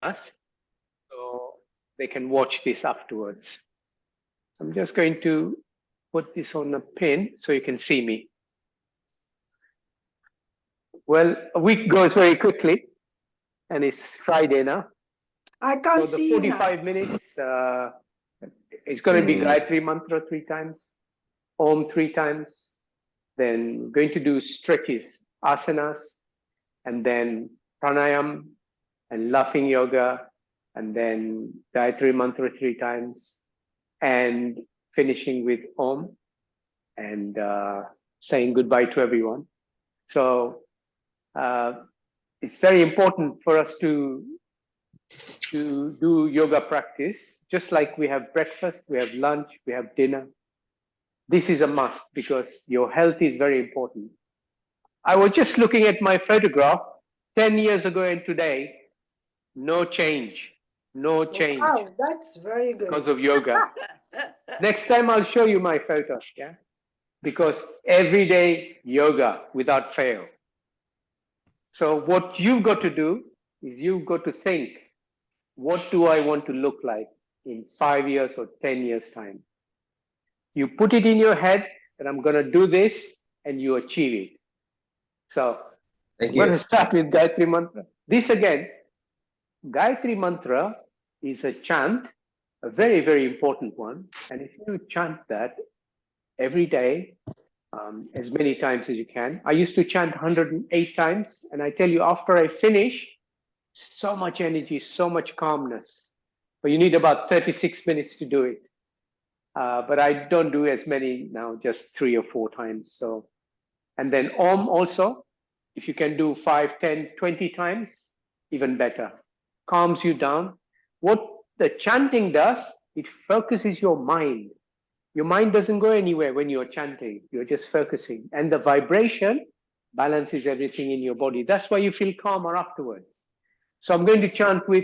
us, so they can watch this afterwards. I'm just going to put this on a pin so you can see me. Well, a week goes very quickly, and it's Friday now. I can't So the see you now. 45 minutes, it's going to be Gayatri Mantra 3 times, Om 3 times, then we're going to do stretches, asanas, and then pranayam and laughing yoga, and then Gayatri Mantra 3 times, and finishing with Om and saying goodbye to everyone. So it's very important for us to do yoga practice, just like we have breakfast, we have lunch, we have dinner. This is a must because your health is very important. I was just looking at my photograph 10 years ago and today, no change, no change. Wow, that's very good. Because of yoga. Next time I'll show you my photo, yeah? Because every day yoga without fail. So what you've got to do is you've got to think, what do I want to look like in 5 years or 10 years time? You put it in your head that I'm going to do this and you achieve it. So I'm going to start with Gayatri Mantra. This again, Gayatri Mantra is a chant, a very, very important one. And if you chant that every day, as many times as you can. I used to chant 108 times. And I tell you, after I finish, so much energy, so much calmness. But you need about 36 minutes to do it. But I don't do as many now, just 3 or 4 times. So, and then Om also, if you can do 5, 10, 20 times, even better. Calms you down. What the chanting does, it focuses your mind. Your mind doesn't go anywhere when you're chanting. You're just focusing. And the vibration balances everything in your body. That's why you feel calmer afterwards. So I'm going to chant with,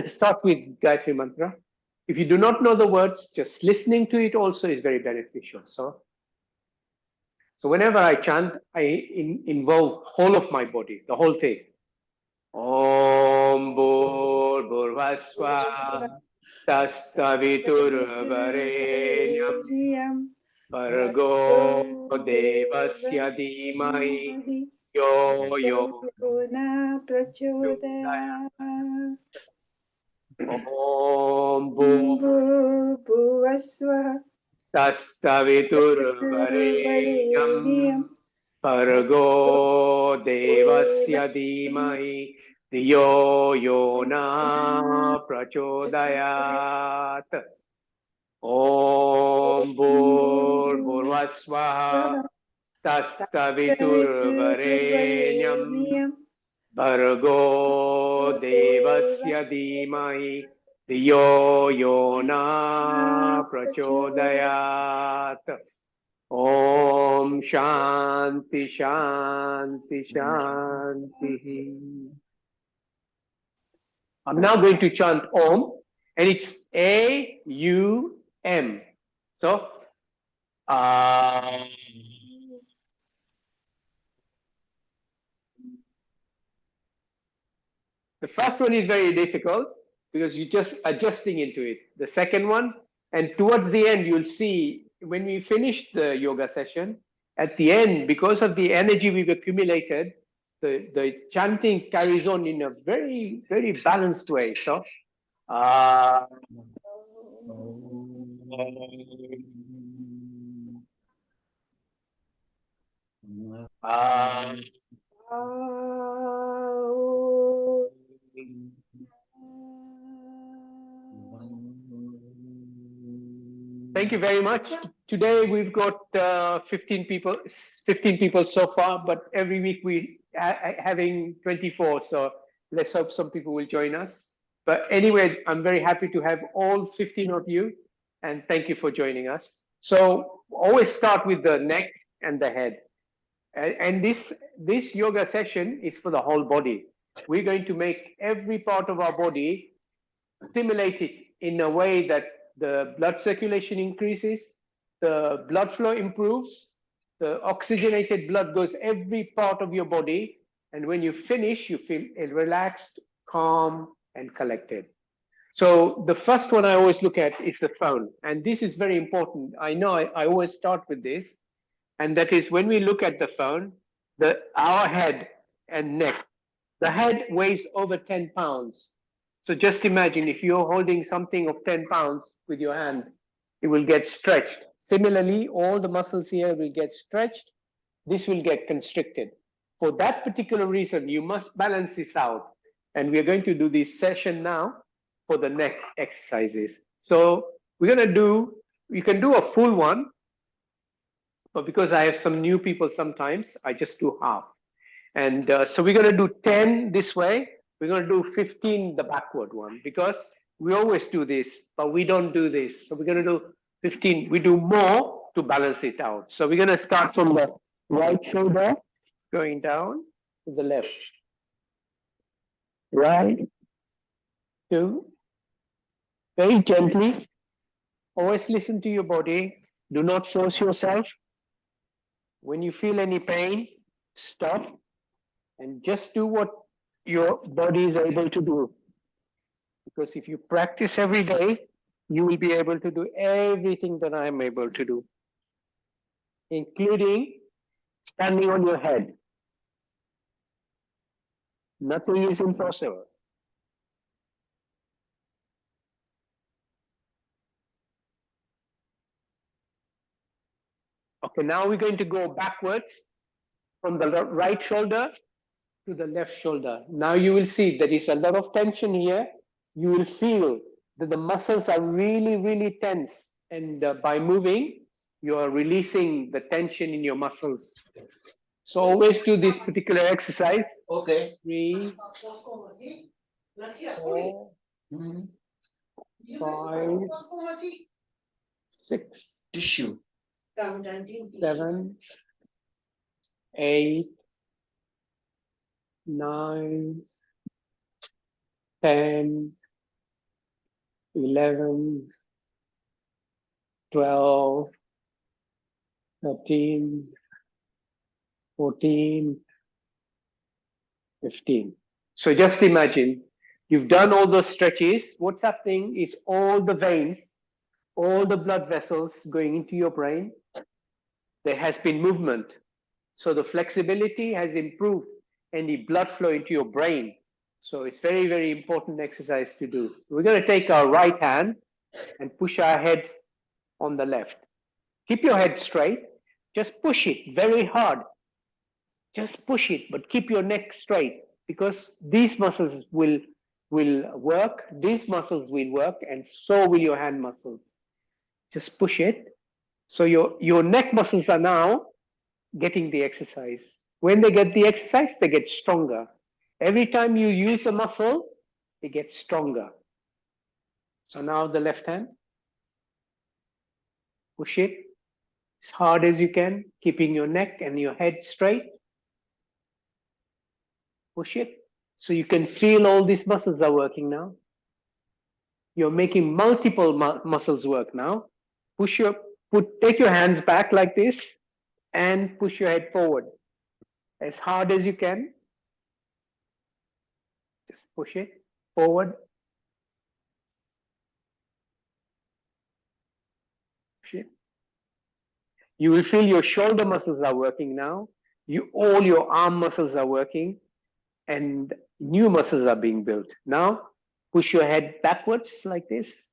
start with Gayatri Mantra. If you do not know the words, just listening to it also is very beneficial. So whenever I chant, I involve whole of my body, the whole thing. Om Bhur Bhurvasva Tastavitur Varenyam Bhargo Devasya Dhimai Yo Yo Na Prachodayat. Om Bhuvasva Tastavitur Varenyam Bhargo Devasya Dhimai Yo Yo Na Prachodayat. Om Bhurvasvaha Tastavitur Varenyam Bhargo Devasya Dhimai Yo Yo Na Prachodayat. Om Shanti Shanti Shanti. I'm now going to chant Om, and it's A-U-M. So, the first one is very difficult because you're just adjusting into it. The second one, and towards the end, you'll see when we finish the yoga session, at the end, because of the energy we've accumulated, the chanting carries on in a very, very balanced way. So, thank you very much. Today we've got 15 people so far, but every week we having 24. So let's hope some people will join us. But anyway, I'm very happy to have all 15 of you, and thank you for joining us. So always start with the neck and the head. And this yoga session is for the whole body. We're going to make every part of our body stimulated in a way that the blood circulation increases, the blood flow improves, the oxygenated blood goes every part of your body, and when you finish, you feel relaxed, calm, and collected. So the first one I always look at is the phone. And this is very important. I know I always start with this. And that is when we look at the phone, our head and neck, the head weighs over 10 pounds. So just imagine if you're holding something of 10 pounds with your hand, it will get stretched. Similarly, all the muscles here will get stretched. This will get constricted. For that particular reason, you must balance this out. And we're going to do this session now for the neck exercises. So we're going to do, you can do a full one, but because I have some new people sometimes, I just do half. And so we're going to do 10 this way. We're going to do 15 the backward one because we always do this, but we don't do this. So we're going to do 15. We do more to balance it out. So we're going to start from the right shoulder going down to the left. Right, two. Very gently. Always listen to your body. Do not force yourself. When you feel any pain, stop and just do what your body is able to do. Because if you practice every day, you will be able to do everything that I am able to do, including standing on your head. Nothing is impossible. Okay, now we're going to go backwards from the right shoulder to the left shoulder. Now you will see there is a lot of tension here. You will feel that the muscles are really, really tense. And by moving, you are releasing the tension in your muscles. So always do this particular exercise. Okay. 3, 4, 5, 6, tissue. 7, 8, 9, 10, 11, 12, 13, 14, 15. So just imagine you've done all those stretches. What's happening is all the veins, all the blood vessels going into your brain, there has been movement. So the flexibility has improved and the blood flow into your brain. So it's very, very important exercise to do. We're going to take our right hand and push our head on the left. Keep your head straight. Just push it very hard. Just push it, but keep your neck straight because these muscles will work, these muscles will work, and so will your hand muscles. Just push it. So your neck muscles are now getting the exercise. When they get the exercise, they get stronger. Every time you use a muscle, it gets stronger. So now the left hand, push it as hard as you can, keeping your neck and your head straight. Push it. So you can feel all these muscles are working now. You're making multiple muscles work now. Take your hands back like this and push your head forward as hard as you can. Just push it forward. Push it. You will feel your shoulder muscles are working now. All your arm muscles are working and new muscles are being built. Now, push your head backwards like this.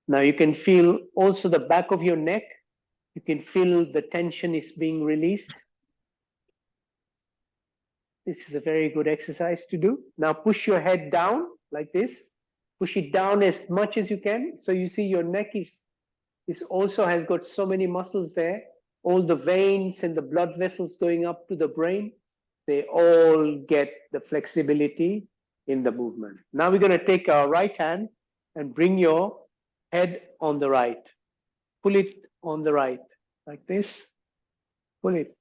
Now you can feel also the back of your neck. You can feel the tension is being released. This is a very good exercise to do. Now push your head down like this. Push it down as much as you can. So you see your neck also has got so many muscles there. All the veins and the blood vessels going up to the brain, they all get the flexibility in the movement. Now we're going to take our right hand and bring your head on the right. Pull it on the right, like this. Pull it,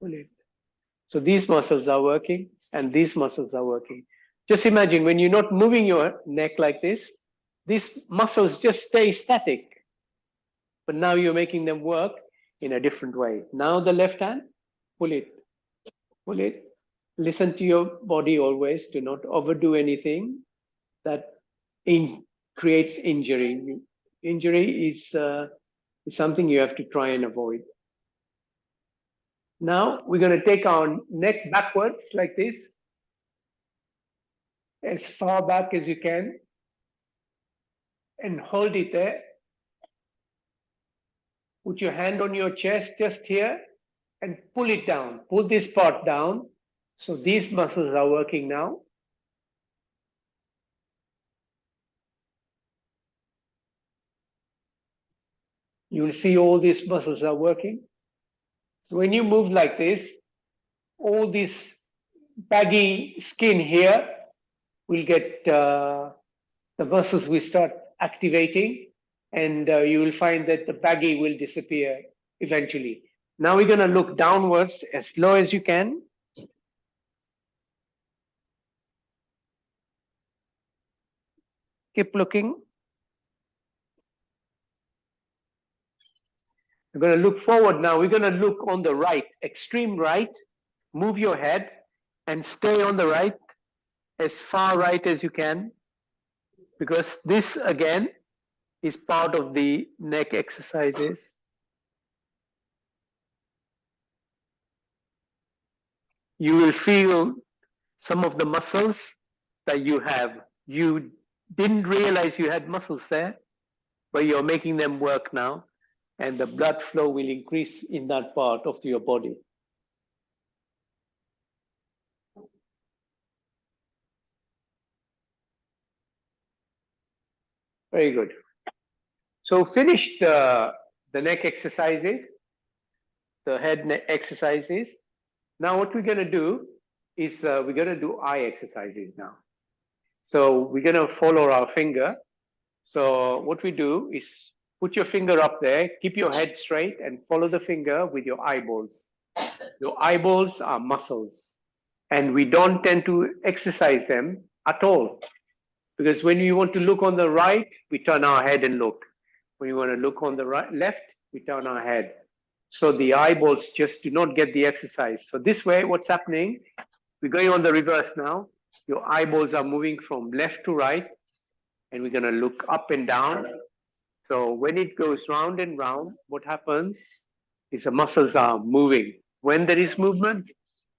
pull it. So these muscles are working and these muscles are working. Just imagine when you're not moving your neck like this, these muscles just stay static. But now you're making them work in a different way. Now the left hand, pull it, pull it. Listen to your body always. Do not overdo anything that creates injury. Injury is something you have to try and avoid. Now we're going to take our neck backwards like this, as far back as you can, and hold it there. Put your hand on your chest just here and pull it down. Pull this part down. So these muscles are working now. You will see all these muscles are working. So when you move like this, all this baggy skin here will get the muscles will start activating, and you will find that the baggy will disappear eventually. Now we're going to look downwards as low as you can. Keep looking. We're going to look forward now. We're going to look on the right, extreme right. Move your head and stay on the right, as far right as you can, because this again is part of the neck exercises. You will feel some of the muscles that you have. You didn't realize you had muscles there, but you're making them work now, and the blood flow will increase in that part of your body. Very good. So finish the neck exercises, the head neck exercises. Now what we're going to do is we're going to do eye exercises now. So we're going to follow our finger. So what we do is put your finger up there, keep your head straight, and follow the finger with your eyeballs. Your eyeballs are muscles, and we don't tend to exercise them at all. Because when you want to look on the right, we turn our head and look. When you want to look on the right, left, we turn our head. So the eyeballs just do not get the exercise. So this way, what's happening? We're going on the reverse now. Your eyeballs are moving from left to right, and we're going to look up and down. So when it goes round and round, what happens is the muscles are moving. When there is movement,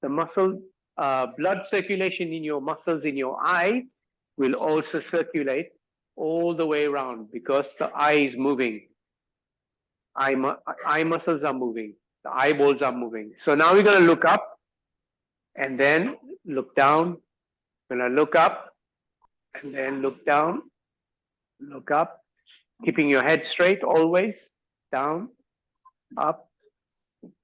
the muscle blood circulation in your muscles in your eye will also circulate all the way around, because the eye is moving. Eye muscles are moving. The eyeballs are moving. So now we're going to look up and then look down. We're going to look up and then look down, look up, keeping your head straight always, down, up,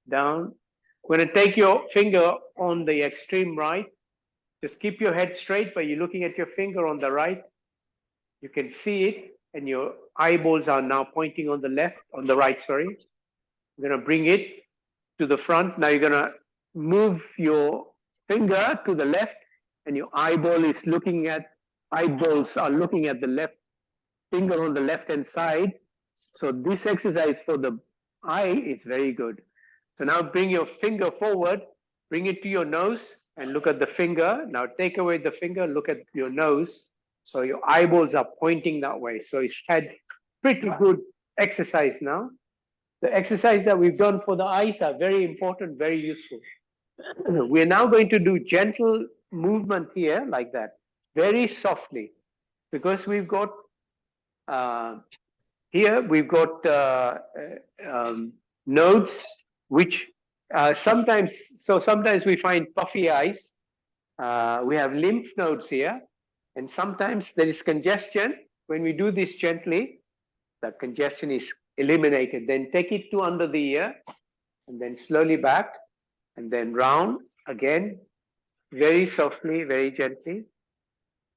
down. We're going to take your finger on the extreme right. Just keep your head straight, but you're looking at your finger on the right. You can see it, and your eyeballs are now pointing on the left, on the right, sorry. We're going to bring it to the front. Now you're going to move your finger to the left, and your eyeballs are looking at the left finger on the left hand side. So this exercise for the eye is very good. So now bring your finger forward, bring it to your nose, and look at the finger. Now take away the finger, look at your nose. So your eyeballs are pointing that way. So it's had pretty good exercise now. The exercise that we've done for the eyes are very important, very useful. We're now going to do gentle movement here like that, very softly, because we've got here we've got nodes which sometimes we find puffy eyes. We have lymph nodes here, and sometimes there is congestion. When we do this gently, the congestion is eliminated. Then take it to under the ear, and then slowly back, and then round again, very softly, very gently,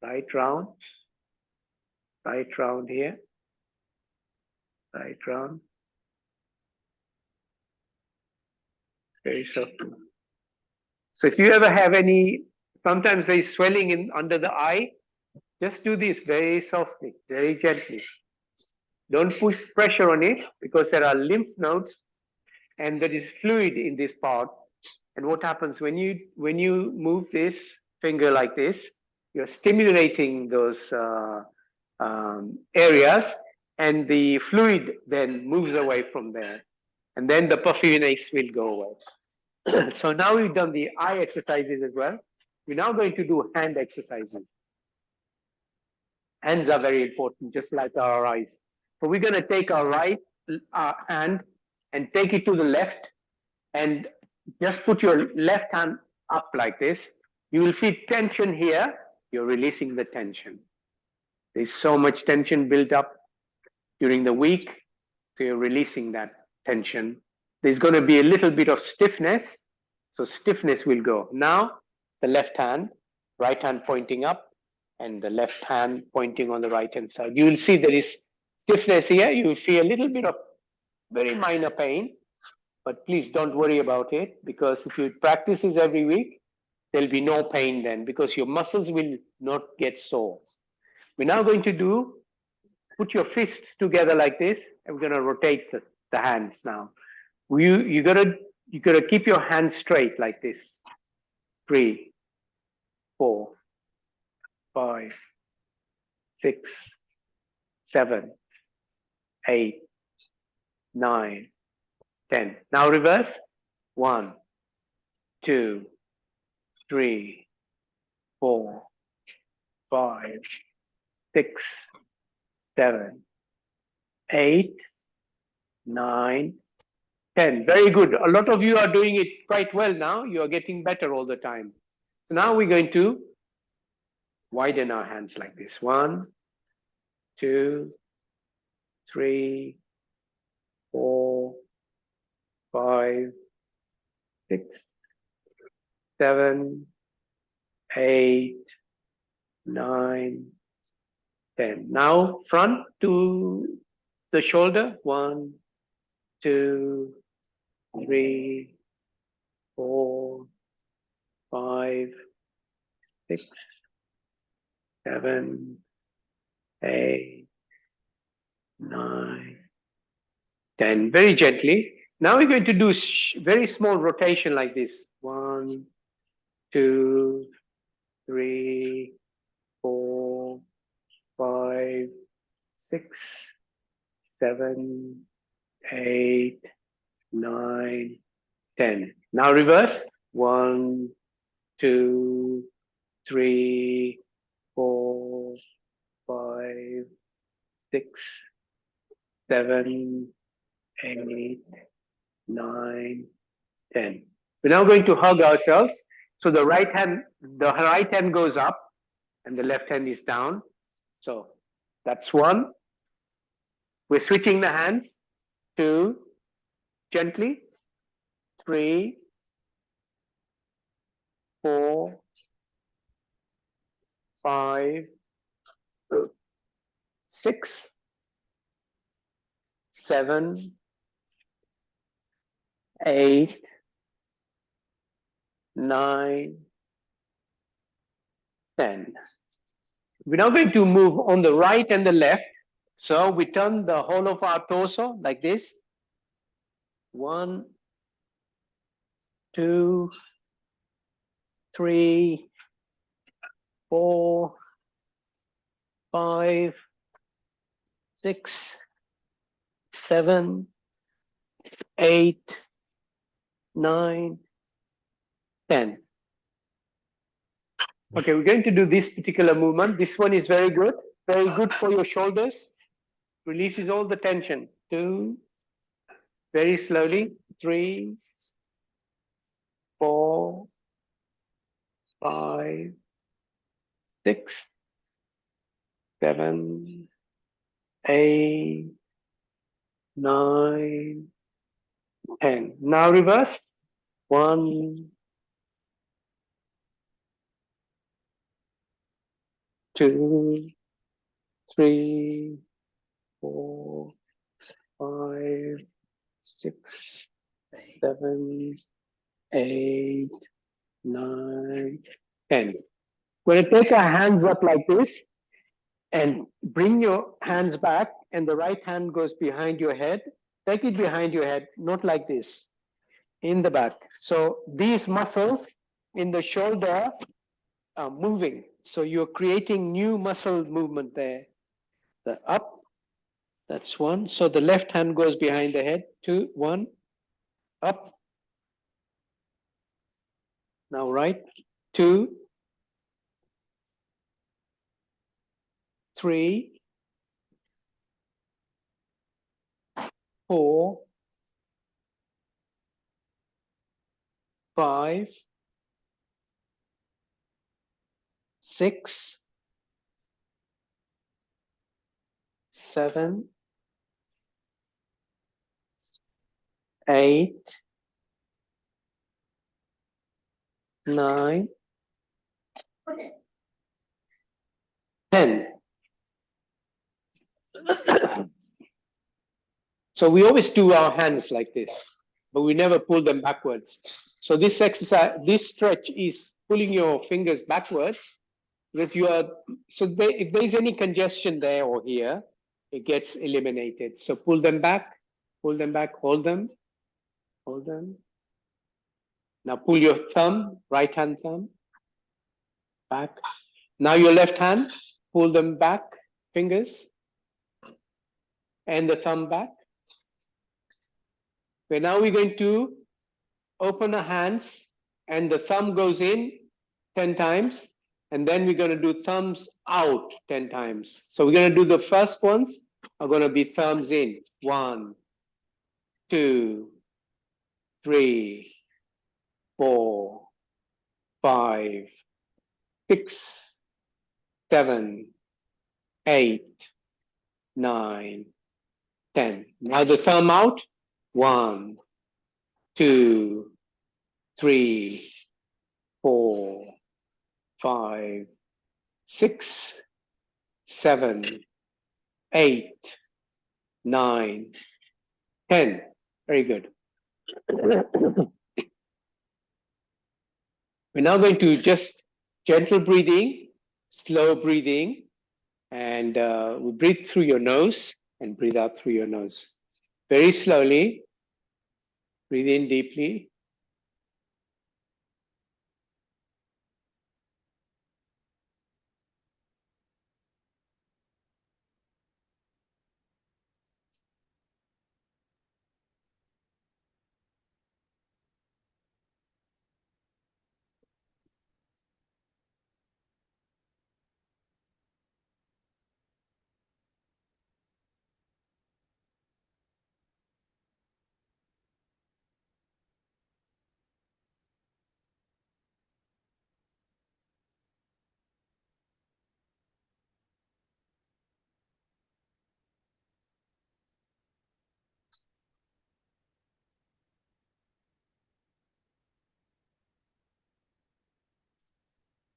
right round here, right round, very softly. So if you ever have any, sometimes there is swelling in under the eye, just do this very softly, very gently. Don't push pressure on it, because there are lymph nodes and there is fluid in this part. And what happens when you move this finger like this, you're stimulating those areas, and the fluid then moves away from there, and then the puffiness will go away. So now we've done the eye exercises as well. We're now going to do hand exercises. Hands are very important, just like our eyes. So we're going to take our right hand and take it to the left, and just put your left hand up like this. You will see tension here. You're releasing the tension. There's so much tension built up during the week, so you're releasing that tension. There's going to be a little bit of stiffness, so stiffness will go. Now, the left hand, right hand pointing up, and the left hand pointing on the right hand side. You will see there is stiffness here. You will feel a little bit of very minor pain, but please don't worry about it, because if you practice this every week, there'll be no pain then, because your muscles will not get sore. We're now going to do, put your fists together like this, and we're going to rotate the hands now. You gotta keep your hands straight like this. 3, 4, 5, 6, 7, 8, 9, 10. Now reverse. 1, 2, 3, 4, 5, 6, 7, 8, 9, 10. Very good. A lot of you are doing it quite well now. You are getting better all the time. So now we're going to widen our hands like this. 1, 2, 3, 4, 5, 6, 7, 8, 9, 10. Now front to the shoulder. 1, 2, 3, 4, 5, 6, 7, 8, 9, 10. Very gently. Now we're going to do very small rotation like this. 1, 2, 3, 4, 5, 6, 7, 8, 9, 10. Now reverse. 1, 2, 3, 4, 5, 6, 7, 8, 9, 10. We're now going to hug ourselves. So the right hand goes up and the left hand is down. So that's 1. We're switching the hands. 2, gently. 3, 4, 5, 6, 7, 8, 9, 10. We're now going to move on the right and the left. So we turn the whole of our torso like this. 1, 2, 3, 4, 5, 6, 7, 8, 9, 10. Okay, we're going to do this particular movement. This one is very good for your shoulders. Releases all the tension. 2, very slowly. 3, 4, 5, 6, 7, 8, 9, 10. Now reverse. 1, 2, 3, 4, 5, 6, 7, 8, 9, 10. We're going to take our hands up like this and bring your hands back, and the right hand goes behind your head. Take it behind your head, not like this. in the back. So these muscles in the shoulder are moving. So you're creating new muscle movement there. The up, that's one. So the left hand goes behind the head. Two, one, up. Now right, two, three, four, five, six, seven, eight, nine, 10. So we always do our hands like this, but we never pull them backwards. So this exercise, this stretch is pulling your fingers backwards that you are, so if there's any congestion there or here, it gets eliminated. So pull them back, hold them, hold them. Now pull your thumb, right hand thumb, back. Now your left hand, pull them back, fingers, and the thumb back. Okay, now we're going to open our hands and the thumb goes in 10 times. And then we're going to do thumbs out 10 times. So we're going to do the first ones are going to be thumbs in. 1, 2, 3, 4, 5, 6, 7, 8, 9, 10. Now the thumb out. 1, 2, 3, 4, 5, 6, 7, 8, 9, 10. Very good. We're now going to just gentle breathing, slow breathing, and we breathe through your nose and breathe out through your nose. Very slowly, breathe in deeply.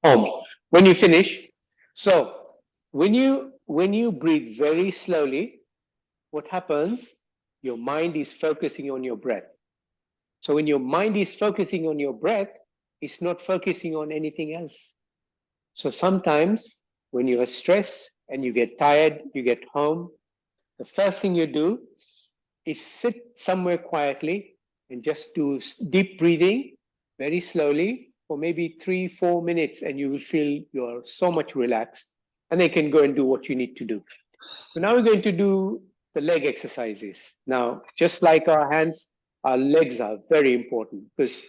Home. When you finish, so when you breathe very slowly, what happens? Your mind is focusing on your breath. So when your mind is focusing on your breath, it's not focusing on anything else. So sometimes when you are stressed and you get tired, you get home, the first thing you do is sit somewhere quietly and just do deep breathing very slowly for maybe 3-4 minutes, and you will feel you're so much relaxed, and then you can go and do what you need to do. So now we're going to do the leg exercises. Now, just like our hands, our legs are very important, because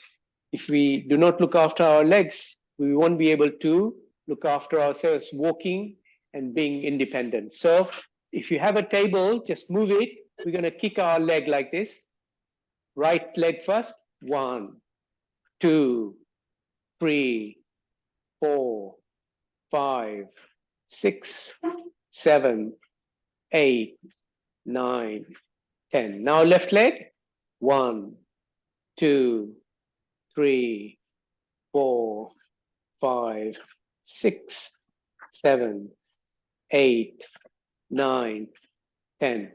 if we do not look after our legs, we won't be able to look after ourselves walking and being independent. So if you have a table, just move it. We're going to kick our leg like this. Right leg first. 1, 2, 3, 4, 5, 6, 7, 8, 9, 10. Now left leg. 1, 2, 3, 4, 5, 6, 7, 8, 9, 10.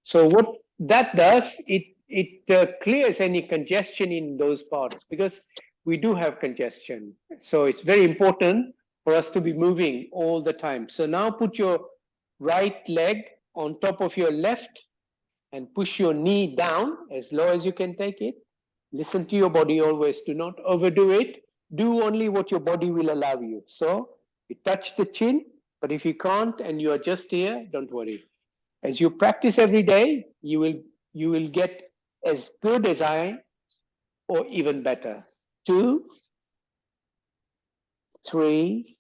So what that does, it clears any congestion in those parts, because we do have congestion. So it's very important for us to be moving all the time. So now put your right leg on top of your left and push your knee down as low as you can take it. Listen to your body always. Do not overdo it. Do only what your body will allow you. So you touch the chin, but if you can't and you are just here, don't worry. As you practice every day, you will get as good as I or even better. 2, 3.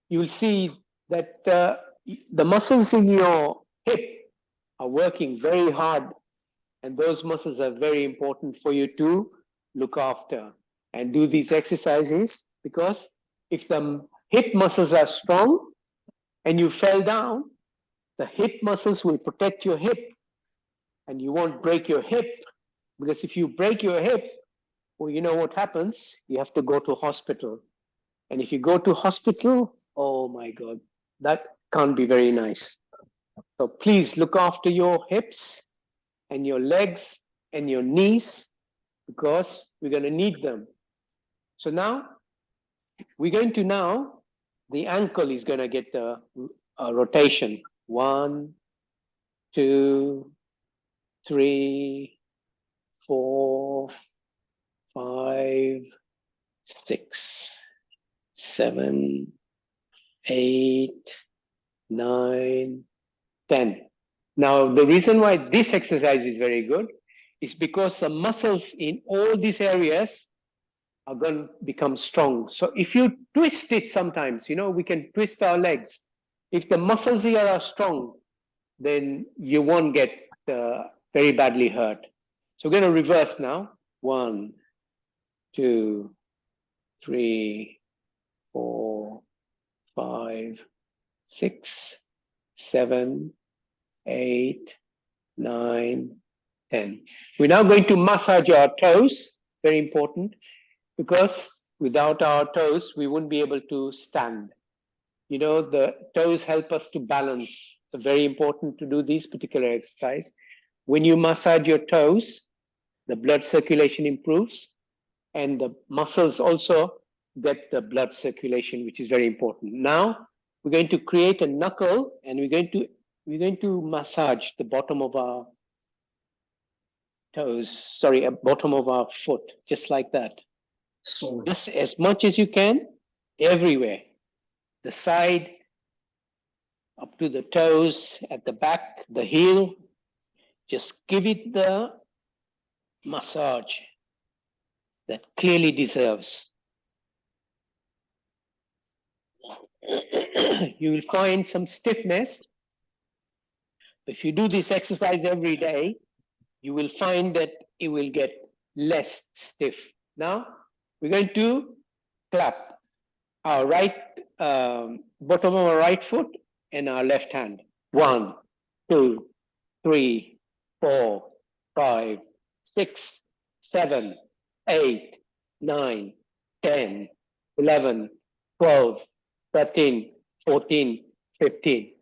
You'll see that the muscles in your hip are working very hard, and those muscles are very important for you to look after and do these exercises, because if the hip muscles are strong and you fell down, the hip muscles will protect your hip and you won't break your hip. Because if you break your hip, well, you know what happens? You have to go to hospital. And if you go to hospital, oh my God, that can't be very nice. So please look after your hips and your legs and your knees, because we're going to need them. So now the ankle is going to get the rotation. 1, 2, 3, 4, 5, 6, 7, 8, 9, 10. Now, the reason why this exercise is very good is because the muscles in all these areas are going to become strong. So if you twist it sometimes, we can twist our legs. If the muscles here are strong, then you won't get very badly hurt. So we're going to reverse now. 1, 2, 3, 4, 5, 6, 7, 8, 9, 10. We're now going to massage our toes, very important, because without our toes, we wouldn't be able to stand. The toes help us to balance. It's very important to do this particular exercise. When you massage your toes, the blood circulation improves, and the muscles also get the blood circulation, which is very important. Now, we're going to create a knuckle, and we're going to massage the bottom of our toes, bottom of our foot, just like that. So just as much as you can, everywhere. The side, up to the toes, at the back, the heel. Just give it the massage that clearly deserves. You will find some stiffness. If you do this exercise every day, you will find that it will get less stiff. Now, we're going to clap our bottom of our right foot and our left hand. 1, 2, 3, 4, 5, 6, 7, 8, 9, 10, 11, 12, 13, 14, 15.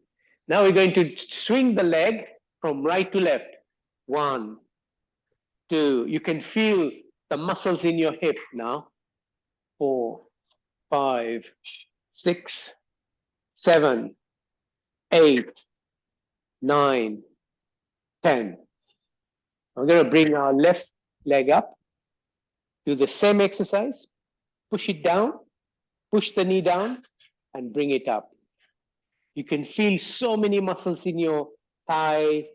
Now we're going to swing the leg from right to left. 1, 2. You can feel the muscles in your hip now. 4, 5, 6, 7, 8, 9, 10. I'm going to bring our left leg up. Do the same exercise. Push it down, push the knee down, and bring it up. You can feel so many muscles in your thigh,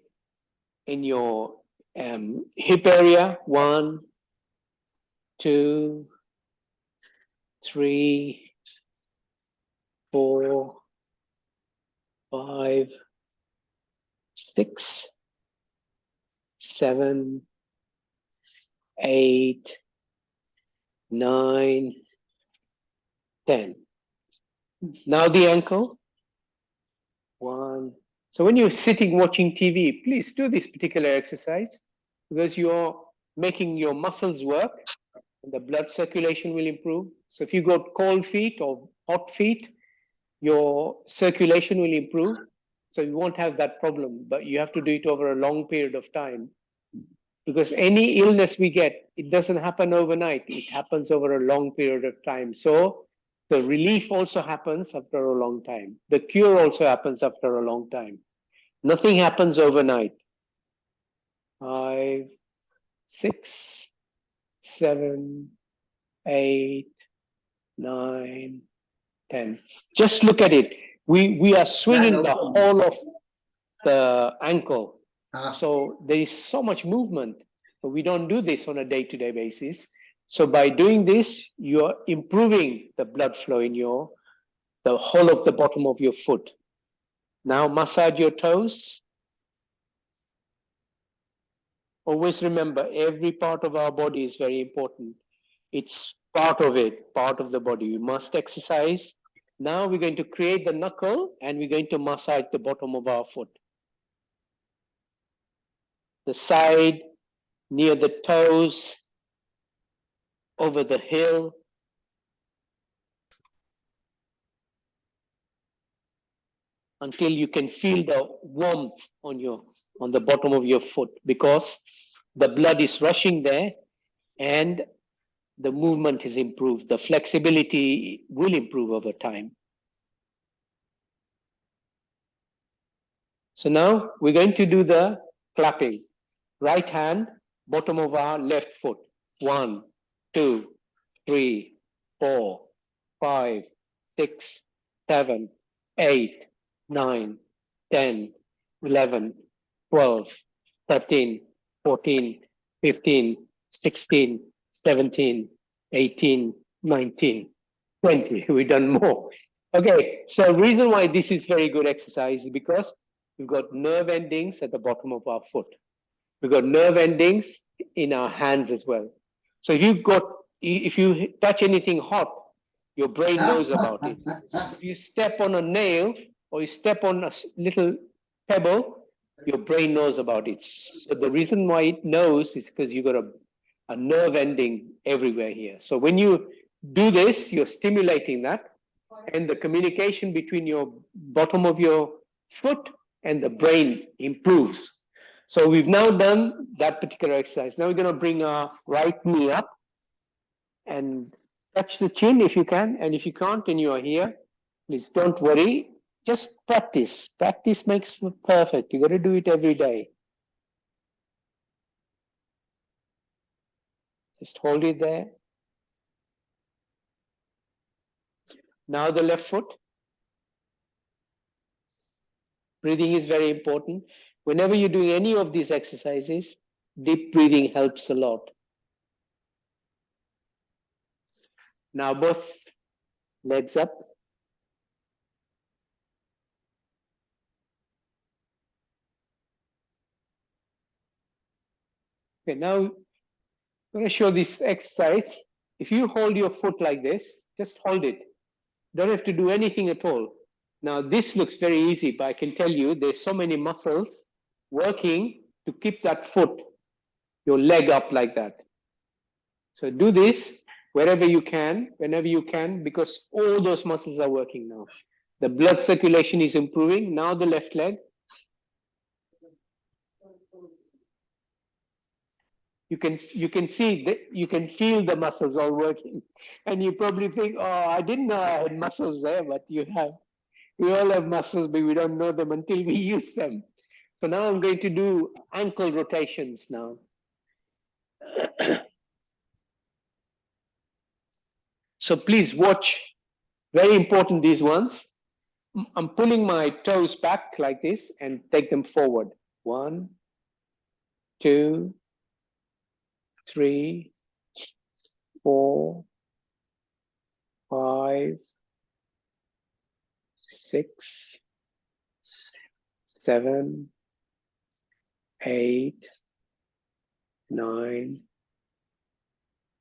in your hip area. 1, 2, 3, 4, 5, 6, 7, 8, 9, 10. Now the ankle. 1. So when you're sitting watching TV, please do this particular exercise, because you're making your muscles work and the blood circulation will improve. So if you got cold feet or hot feet, your circulation will improve. So you won't have that problem, but you have to do it over a long period of time, because any illness we get, it doesn't happen overnight. It happens over a long period of time. So the relief also happens after a long time. The cure also happens after a long time. Nothing happens overnight. 5, 6, 7, 8, 9, 10. Just look at it. We are swinging the whole of the ankle. So there is so much movement, but we don't do this on a day-to-day basis. So by doing this, you're improving the blood flow in the whole of the bottom of your foot. Now massage your toes. Always remember, every part of our body is very important. It's part of it, part of the body. We must exercise. Now we're going to create the knuckle and we're going to massage the bottom of our foot. The side, near the toes, over the heel. Until you can feel the warmth on the bottom of your foot, because the blood is rushing there and the movement is improved. The flexibility will improve over time. So now we're going to do the clapping. Right hand, bottom of our left foot. 1, 2, 3, 4, 5, 6, 7, 8, 9, 10, 11, 12, 13, 14, 15, 16, 17, 18, 19, 20. We've done more. Okay, so reason why this is very good exercise is because we've got nerve endings at the bottom of our foot. We've got nerve endings in our hands as well. So if you touch anything hot, your brain knows about it. If you step on a nail or you step on a little pebble, your brain knows about it. So the reason why it knows is because you've got a nerve ending everywhere here. So when you do this, you're stimulating that, and the communication between your bottom of your foot and the brain improves. So we've now done that particular exercise. Now we're going to bring our right knee up and touch the chin if you can. And if you can't and you are here, please don't worry. Just practice. Practice makes perfect. You got to do it every day. Just hold it there. Now the left foot. Breathing is very important. Whenever you're doing any of these exercises, deep breathing helps a lot. Now both legs up. Okay, now I'm going to show this exercise. If you hold your foot like this, just hold it. Don't have to do anything at all. Now this looks very easy, but I can tell you there's so many muscles working to keep that foot, your leg up like that. So do this wherever you can, whenever you can, because all those muscles are working now. The blood circulation is improving. Now the left leg. You can see that, you can feel the muscles all working, and you probably think, oh, I didn't know I had muscles there, but you have. We all have muscles, but we don't know them until we use them. So now I'm going to do ankle rotations now. So please watch. Very important, these ones. I'm pulling my toes back like this and take them forward. 1, 2, 3, 4, 5, 6, 7, 8, 9,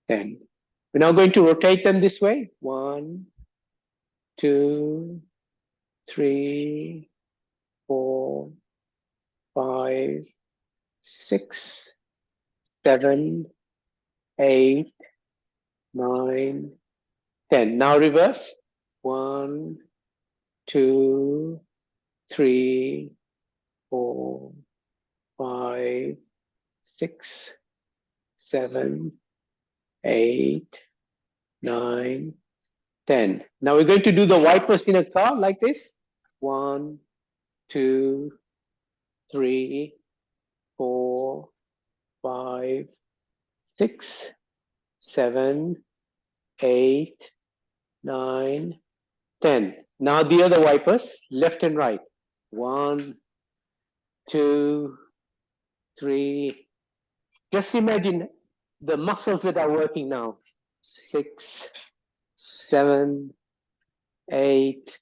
10. We're now going to rotate them this way. 1, 2, 3, 4, 5, 6, 7, 8, 9, 10. Now reverse. 1, 2, 3, 4, 5, 6, 7, 8, 9, 10. Now we're going to do the wipers in a car like this. 1, 2, 3, 4, 5, 6, 7, 8, 9, 10. Now the other wipers, left and right. 1, 2, 3. Just imagine the muscles that are working now. 6, 7, 8,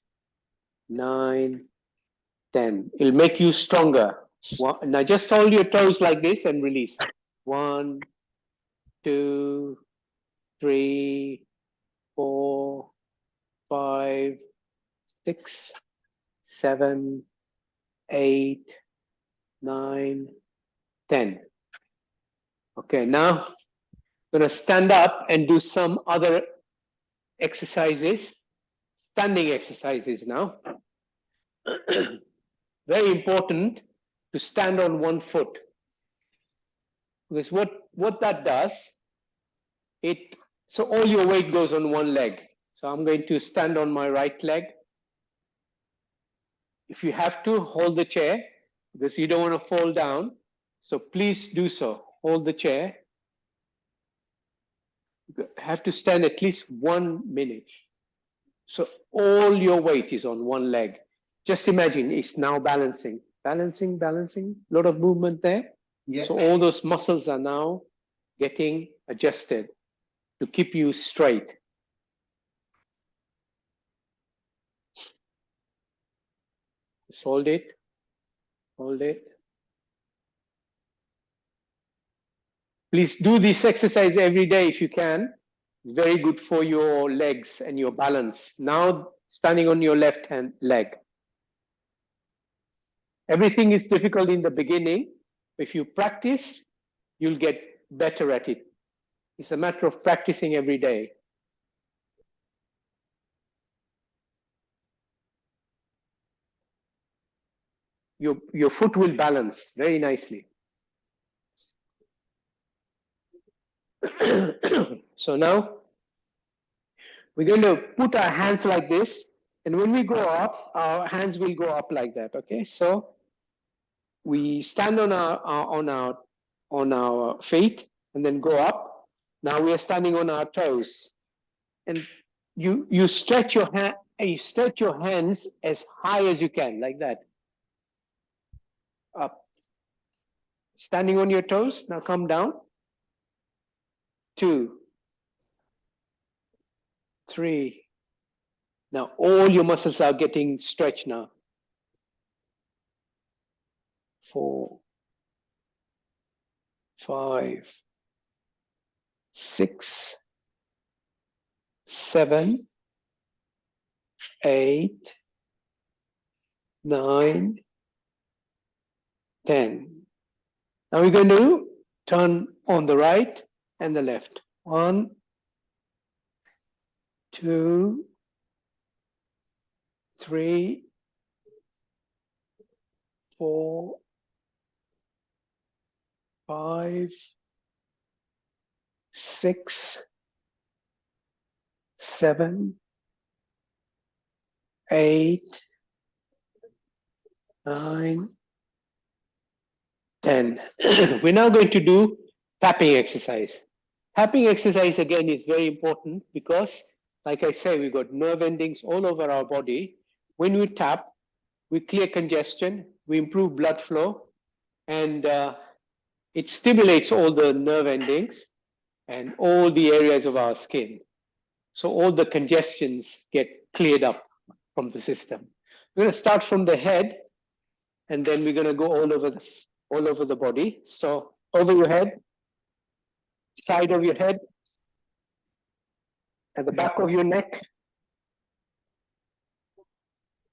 9, 10. It'll make you stronger. Now just hold your toes like this and release. 1, 2, 3, 4, 5, 6, 7, 8, 9, 10. Okay, now I'm going to stand up and do some other exercises, standing exercises now. Very important to stand on one foot, because what that does, so all your weight goes on one leg. So I'm going to stand on my right leg. If you have to, hold the chair, because you don't want to fall down. So please do so. Hold the chair. You have to stand at least 1 minute. So all your weight is on one leg. Just imagine it's now balancing, balancing, balancing. A lot of movement there. Yeah. So all those muscles are now getting adjusted to keep you straight. Just hold it. Hold it. Please do this exercise every day if you can. It's very good for your legs and your balance. Now standing on your left hand leg. Everything is difficult in the beginning. If you practice, you'll get better at it. It's a matter of practicing every day. Your foot will balance very nicely. So now we're going to put our hands like this, and when we go up, our hands will go up like that. Okay, so we stand on our feet and then go up. Now we are standing on our toes, and you stretch your hand. You stretch your hands as high as you can, like that. Up. Standing on your toes. Now come down. 2, 3. Now all your muscles are getting stretched now. 4, 5, 6, 7, 8, 9, 10. Now we're going to turn on the right and the left. 1, 2, 3, 4, 5, 6, 7, 8, 9, 10. We're now going to do tapping exercise. Tapping exercise again is very important because, like I say, we've got nerve endings all over our body. When we tap, we clear congestion, we improve blood flow, and it stimulates all the nerve endings and all the areas of our skin. So all the congestions get cleared up from the system. We're going to start from the head, and then we're going to go all over the body. So over your head, side of your head, at the back of your neck,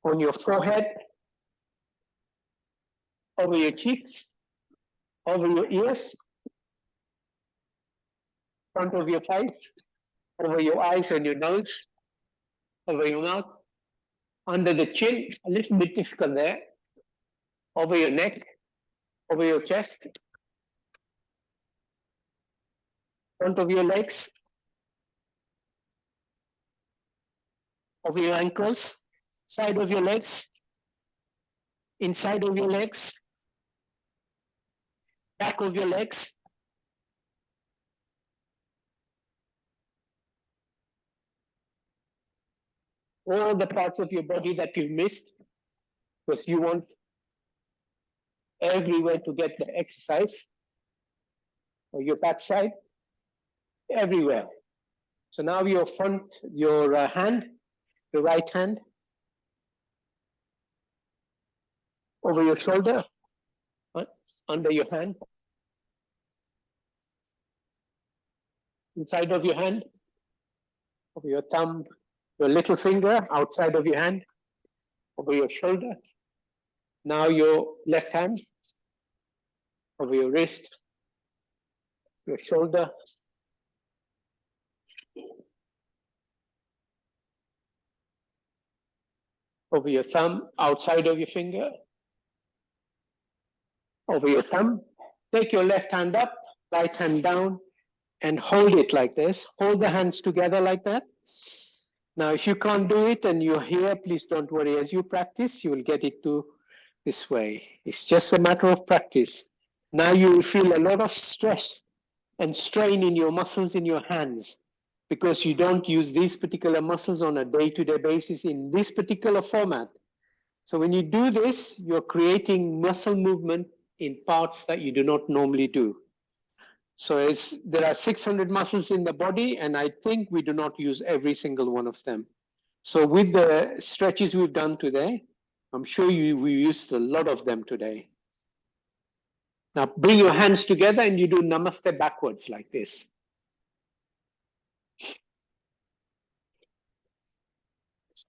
on your forehead, over your cheeks, over your ears, front of your face, over your eyes and your nose, over your mouth, under the chin, a little bit difficult there, over your neck, over your chest, front of your legs, over your ankles, side of your legs, inside of your legs, back of your legs, all the parts of your body that you missed, because you want everywhere to get the exercise, or your backside, everywhere. So now your hand, your right hand, over your shoulder, under your hand, inside of your hand, over your thumb, your little finger, outside of your hand, over your shoulder. Now your left hand, over your wrist, your shoulder, over your thumb, outside of your finger, over your thumb. Take your left hand up, right hand down, and hold it like this. Hold the hands together like that. Now, if you can't do it and you're here, please don't worry. As you practice, you will get it to this way. It's just a matter of practice. Now you will feel a lot of stress and strain in your muscles in your hands because you don't use these particular muscles on a day-to-day basis in this particular format. So when you do this, you're creating muscle movement in parts that you do not normally do. So there are 600 muscles in the body, and I think we do not use every single one of them. So with the stretches we've done today, I'm sure we used a lot of them today. Now bring your hands together and you do namaste backwards like this.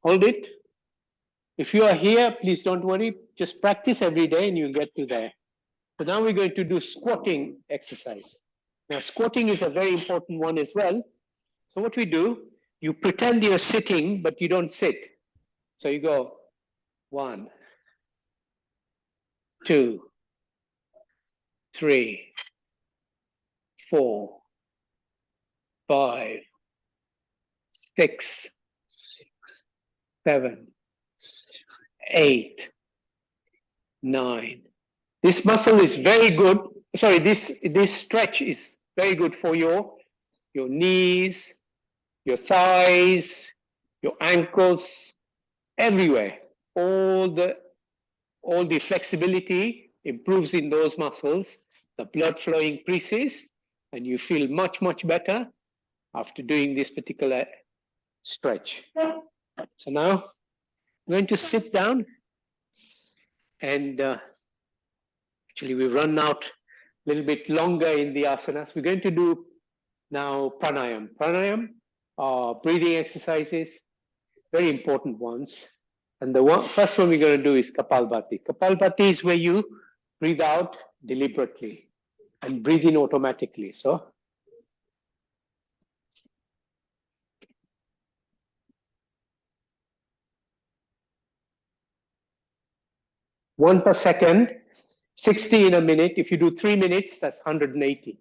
Hold it. If you are here, please don't worry. Just practice every day and you'll get to there. So now we're going to do squatting exercise. Now squatting is a very important one as well. So what we do, you pretend you're sitting, but you don't sit. So you go 1, 2, 3, 4, 5, 6, 7, 8, 9. This muscle is very good. Sorry, this stretch is very good for your knees, your thighs, your ankles, everywhere. All the flexibility improves in those muscles. The blood flow increases, and you feel much, much better after doing this particular stretch. So now I'm going to sit down, and actually we've run out a little bit longer in the asanas. We're going to do now pranayam. Pranayam are breathing exercises, very important ones. And the first one we're going to do is Kapalbhati. Kapalbhati is where you breathe out deliberately and breathe in automatically. So one per second, 60 in a minute. If you do 3 minutes, that's 180.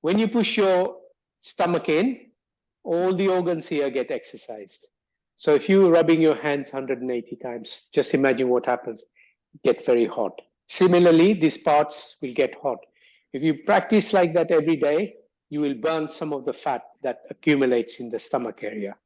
When you push your stomach in, all the organs here get exercised. So if you're rubbing your hands 180 times, just imagine what happens. Get very hot. Similarly, these parts will get hot. If you practice like that every day, you will burn some of the fat that accumulates in the stomach area.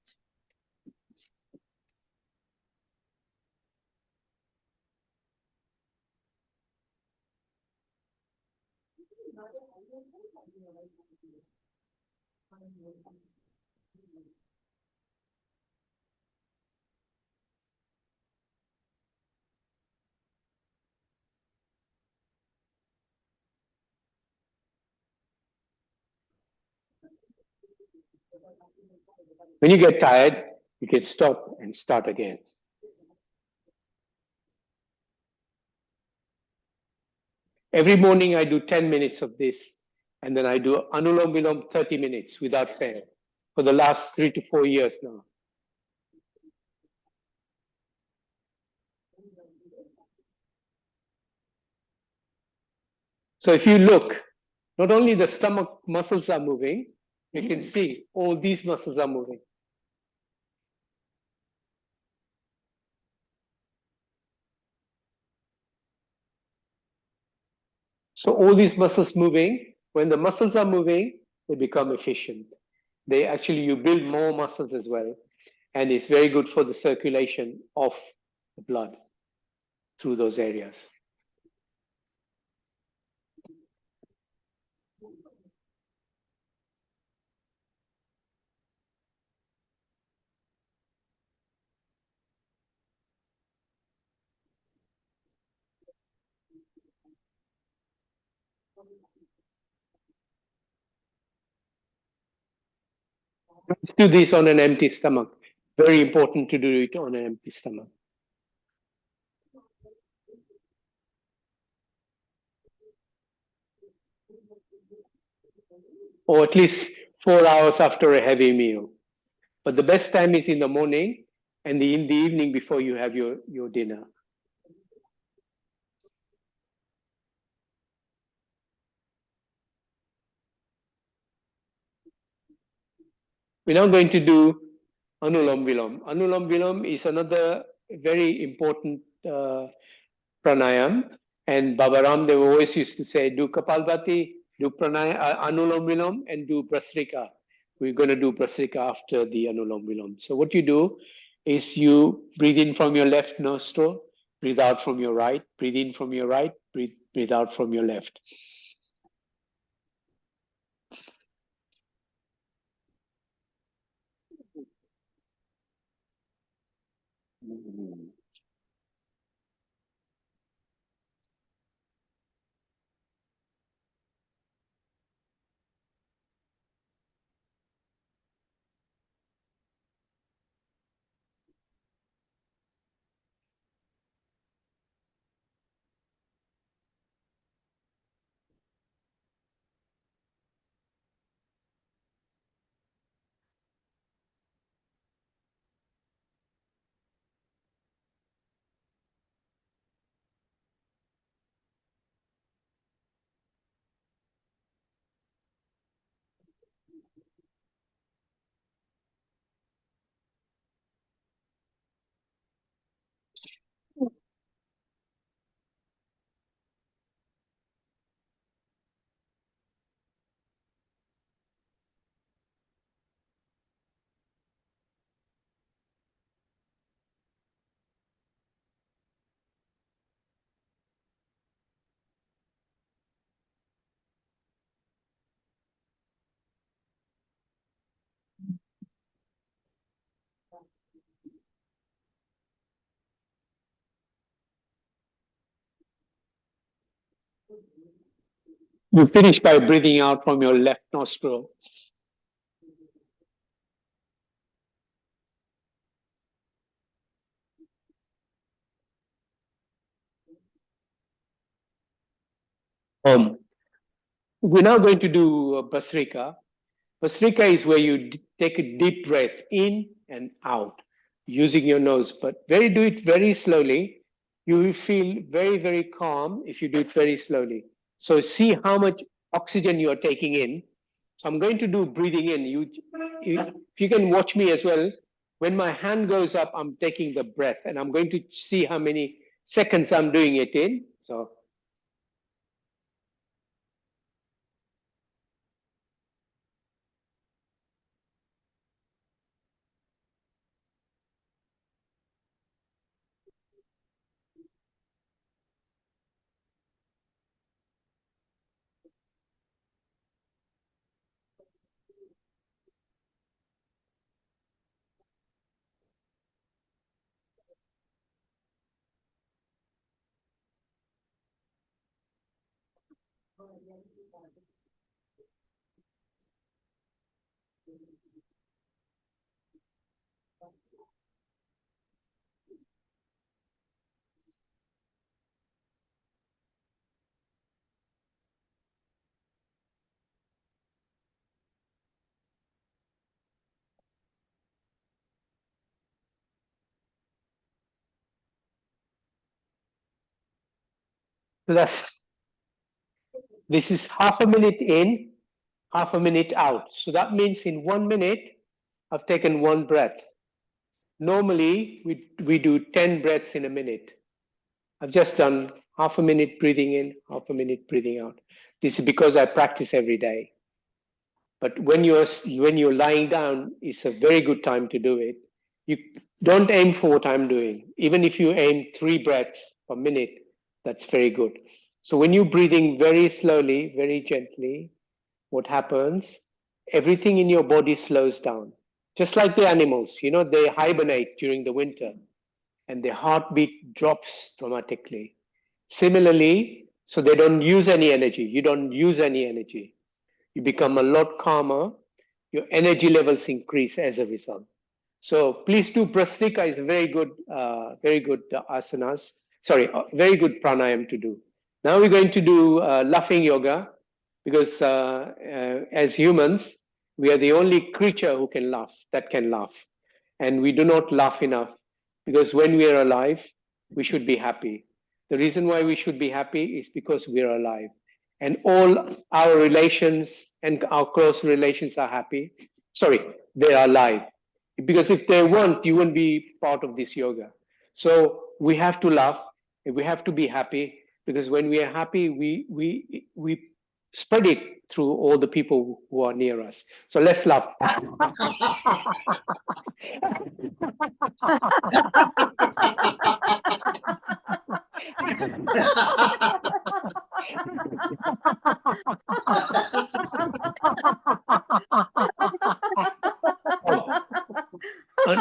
When you get tired, you can stop and start again. Every morning I do 10 minutes of this, and then I do Anulom Vilom 30 minutes without fail for the last 3 to 4 years now. So if you look, not only the stomach muscles are moving, you can see all these muscles are moving. So all these muscles moving, when the muscles are moving, they become efficient. They actually, you build more muscles as well. And it's very good for the circulation of the blood through those areas. Let's do this on an empty stomach. Very important to do it on an empty stomach. Or at least 4 hours after a heavy meal. But the best time is in the morning and in the evening before you have your dinner. We're now going to do Anulam Vilom. Anulam Vilom is another very important pranayam. And Baba Ramdev always used to say, do Kapalbhati, do Anulam Vilom, and do Prasrika. We're going to do Prasrika after the Anulam Vilom. So what you do is you breathe in from your left nostril, breathe out from your right, breathe in from your right, breathe out from your left. You finish by breathing out from your left nostril. We're now going to do Basrika. Basrika is where you take a deep breath in and out using your nose, but do it very slowly. You will feel very, very calm if you do it very slowly. So see how much oxygen you are taking in. So I'm going to do breathing in. If you can watch me as well, when my hand goes up, I'm taking the breath, and I'm going to see how many seconds I'm doing it in. So this is half a minute in, half a minute out. So that means in 1 minute, I've taken one breath. Normally, we do 10 breaths in a minute. I've just done half a minute breathing in, half a minute breathing out. This is because I practice every day. But when you're lying down, it's a very good time to do it. You don't aim for what I'm doing. Even if you aim 3 breaths per minute, that's very good. So when you're breathing very slowly, very gently, what happens? Everything in your body slows down. Just like the animals, they hibernate during the winter and their heartbeat drops dramatically. Similarly, so they don't use any energy. You don't use any energy. You become a lot calmer. Your energy levels increase as a result. So please do Brastika is a very good asanas. Sorry, very good pranayam to do. Now we're going to do laughing yoga because as humans, we are the only creature who can laugh, that can laugh. And we do not laugh enough because when we are alive, we should be happy. The reason why we should be happy is because we are alive. And all our relations and our close relations are happy. Sorry, they are alive. Because if they weren't, you wouldn't be part of this yoga. So we have to laugh, and we have to be happy, because when we are happy, we spread it through all the people who are near us. So let's laugh.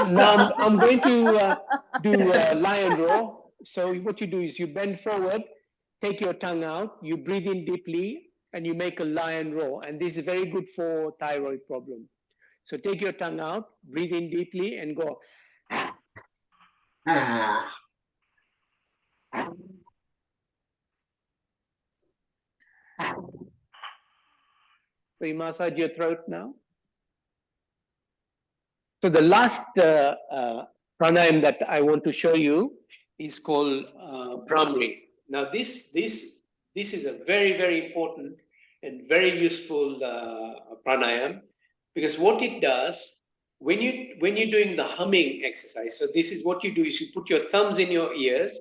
Now I'm going to do lion roar. So what you do is you bend forward, take your tongue out, you breathe in deeply, and you make a lion roar. And this is very good for thyroid problem. So take your tongue out, breathe in deeply, and go. So you massage your throat now. So the last pranayam that I want to show you is called Brahmari. Now this is a very important and very useful pranayam, because what it does when you're doing the humming exercise. So this is what you do: is you put your thumbs in your ears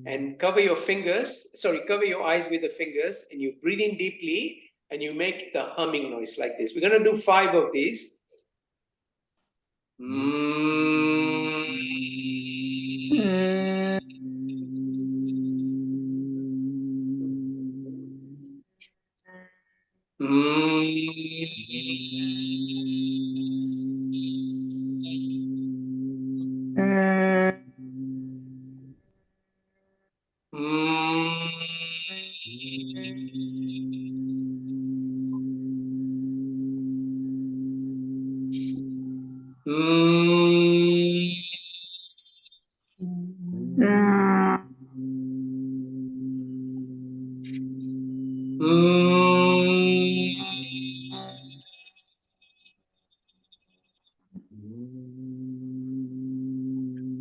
and cover your eyes with the fingers, and you breathe in deeply and you make the humming noise like this. We're going to do 5 of these.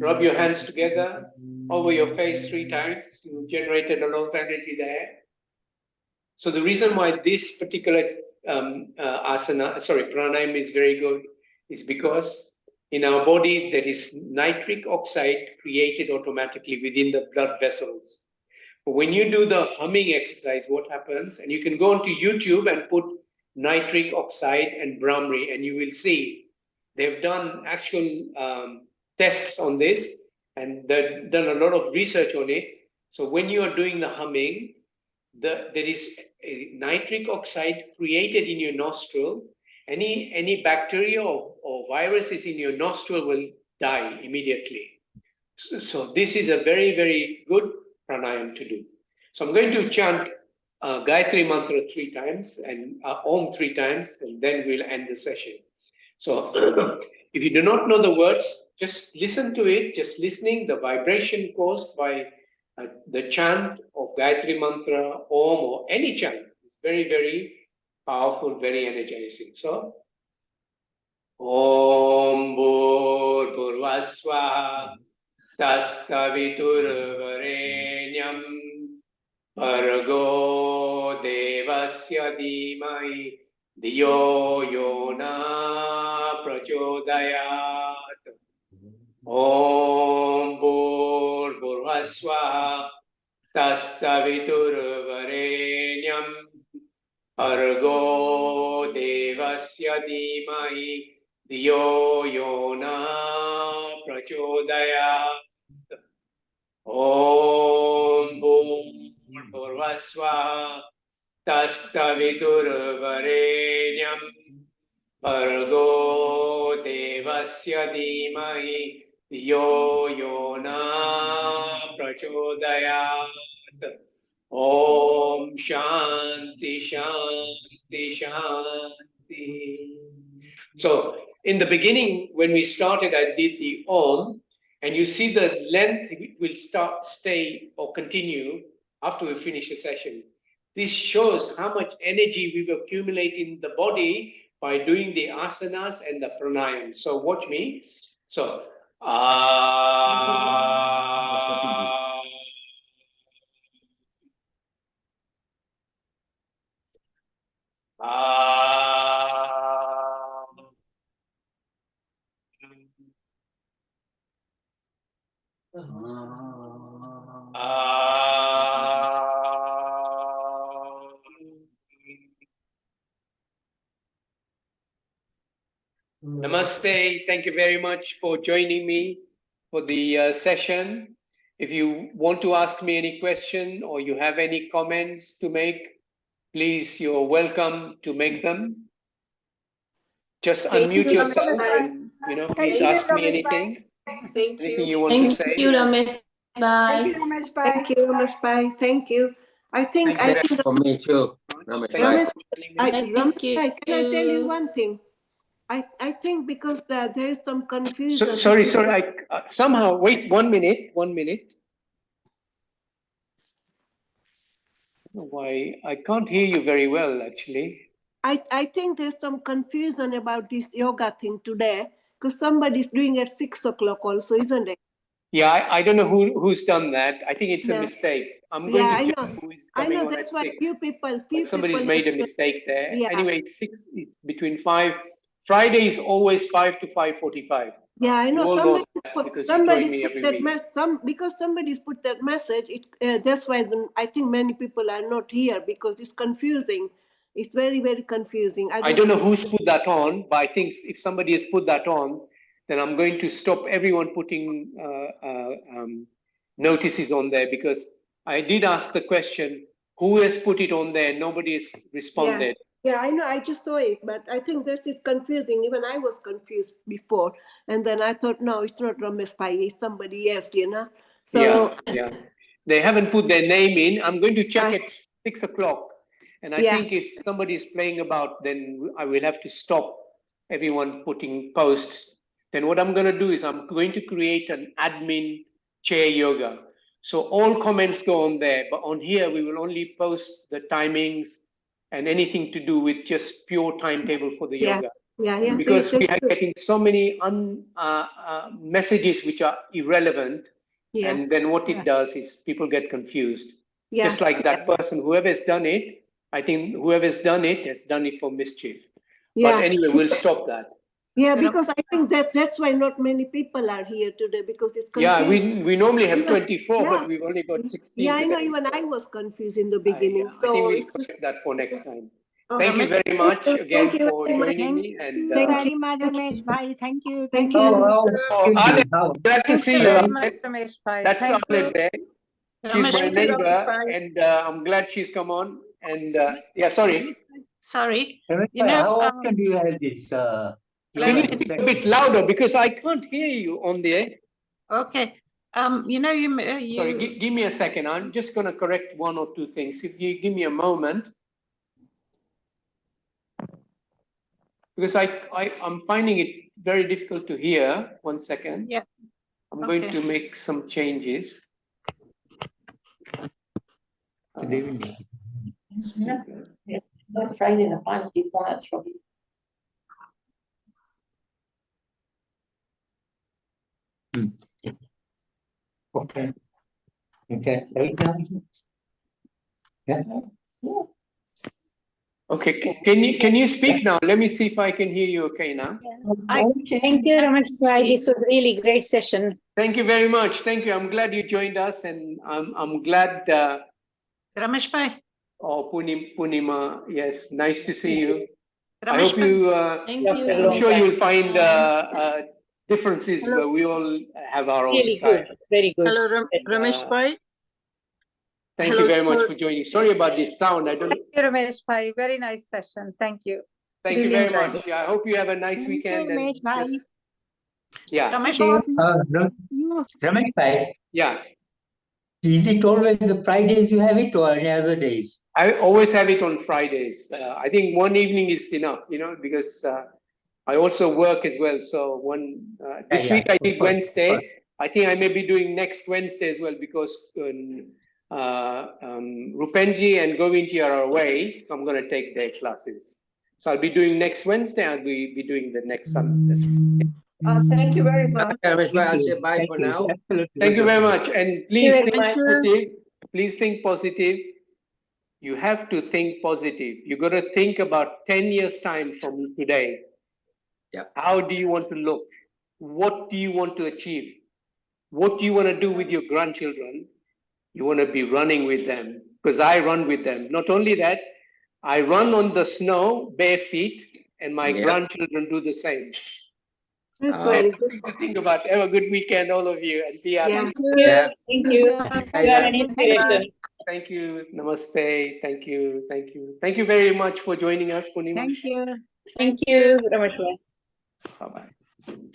Rub your hands together over your face 3 times. You generated a lot of energy there. So the reason why this particular pranayam is very good is because in our body there is nitric oxide created automatically within the blood vessels. But when you do the humming exercise, what happens? And you can go onto YouTube and put nitric oxide and Brahmari, and you will see they've done actual tests on this, and they've done a lot of research on it. So when you are doing the humming, there is a nitric oxide created in your nostril. Any bacteria or viruses in your nostril will die immediately. So this is a very good pranayam to do. So I'm going to chant Gayatri mantra 3 times and Om 3 times, and then we'll end the session. So if you do not know the words, just listen to it. Just listening, the vibration caused by the chant of Gayatri mantra, Om, or any chant is very powerful, very energizing. So Om Bhurvasvaha Tastaviturvarenyam Bhargo Devasya Dhimai Dhiyo Yona Prachodayat. Om Bhurvasvaha Tastaviturvarenyam Bhargo Devasya Devasya Dhimahi Dhiyo Yona Prachodayat. Om Bhurvasva Tastaviturvarenyam Bhargo Devasya Dhimahi Dhiyo Yona Prachodayat. Om Shanti Shanti Shanti. So in the beginning, when we started, I did the Om, and you see the length will stay or continue after we finish the session. This shows how much energy we've accumulated in the body by doing the asanas and the pranayam. So watch me. So, Namaste. Thank you very much for joining me for the session. If you want to ask me any question or you have any comments to make, please, you're welcome to make them. Just unmute yourself and, please ask me anything. Thank Anything you. you want to say. Thank you, Ramesh. Thank you, Bye. Ramesh. Bye. Thank you, Ramesh Bhai. Thank you. I think For me too. Thank Ramesh you Bhai. for joining me. Ramesh Thank you. Bhai, can I tell you one thing? I think because there is some confusion. Sorry. Somehow, wait 1 minute. I don't know why I can't hear you very well, actually. I think there's some confusion about this yoga thing today because somebody's doing it at 6 o'clock also, isn't it? Yeah, I don't know who's done that. I think it's a Yeah. mistake. I'm Yeah, going I to check know. who is I coming know on that's at why 6. few people Somebody's made a mistake there. Yeah. Anyway, it's between 5. Friday is always 5 to 5:45. Yeah, I know. You all know that because you join me every week. Because somebody's put that message. That's why I think many people are not here because it's confusing. It's very, very confusing. I don't know who's put that on, but I think if somebody has put that on, then I'm going to stop everyone putting notices on there because I did ask the question, who has put it on there? Nobody has responded. Yeah, I know. I just saw it, but I think this is confusing. Even I was confused before, and then I thought, no, it's not Ramesh Pai, it's somebody else, So yeah. They haven't put their name in. I'm going to check at 6 o'clock. And I think if somebody is playing about, then I will have to stop everyone putting posts. Then what I'm going to do is I'm going to create an admin chair yoga. So all comments go on there, but on here we will only post the timings and anything to do with just pure timetable for the yoga. Yeah. Because we are getting so many messages which are irrelevant. Yeah. And then what it does is people get confused. Just like that person, whoever has done it, I think whoever has done it has done it for mischief. Yeah. But anyway, we'll stop that. Yeah, because I think that's why not many people are here today because it's confusing. Yeah, we normally have 24, but we've only got 16 Yeah, I know. today. Even I was confused in the beginning. I think we'll correct that for next time. Thank you very Thank much you. again Thank you for very much. joining me. And Thank Very you. much, Ramesh Bhai. Thank you. Thank you. Aled, glad to see you. very Aled. much, Ramesh Bhai. That's Thank you. Aled there. She's my neighbor, and I'm glad she's come on. And sorry. Sorry. How often do you have this? Can you speak a bit louder because I can't hear you on the air? Okay. Sorry, give me a second. I'm just going to correct one or two things. If you give me a moment, because I'm finding it very difficult to hear. 1 second. Yeah. I'm going to make some changes. Friday na panty quattro. Okay. Yeah. Okay, can you speak now? Let me see if I can hear you okay now. Thank you, Ramesh Friday. This was really great session. Thank you very much. Thank you. I'm glad you joined us, and I'm glad. Ramesh Bhai. Oh, Punima, yes, nice to see you. I hope you, Thank After a I'm long you. sure time. you'll find differences Hello. where we all have our own Really style. good, very good. Hello, And, Ramesh Bhai. Thank Hello, you very much sir. for joining. Sorry about this sound. I don't. Thank you, Ramesh Bhai. Very nice session. Thank you. Thank you Really very enjoyed much. Yeah, I hope you have a nice Thank you, weekend and Ramesh Bhai. just yeah, Ramesh, Ramesh Bhai, yeah. is it always the Fridays you have it or any other days? I always have it on Fridays. I think one evening is enough, because I also work as well. So this Yeah, week I of did course. Wednesday. I think I may be doing next Wednesday as well because Rupenji and Govinji are away. So I'm going to take their classes. So I'll be doing next Wednesday. I'll be doing the next Sunday. Thank you very much. Ramesh Bhai, I'll Thank say you. bye Thank for you. now. Absolutely. Thank you very wonderful. much. And please very think much. positive. Please think positive. You have to think positive. You got to think about 10 years' time from today. Yeah. How do you want to look? What do you want to achieve? What do you want to do with your grandchildren? You want to be running with them because I run with them. Not only that, I run on the snow bare feet, and my Yeah. grandchildren do the same. That's Oh, very That's good. something to think about. Have a good weekend, all of you, and be happy. Yeah. Thank you. Yeah. Thank you. I You are love an inspiration. Thank you. Namaste. Thank you. Thank you. Thank you very much for joining us, Purnima. Thank you. Thank you, Ramesh Bhai. Bye bye.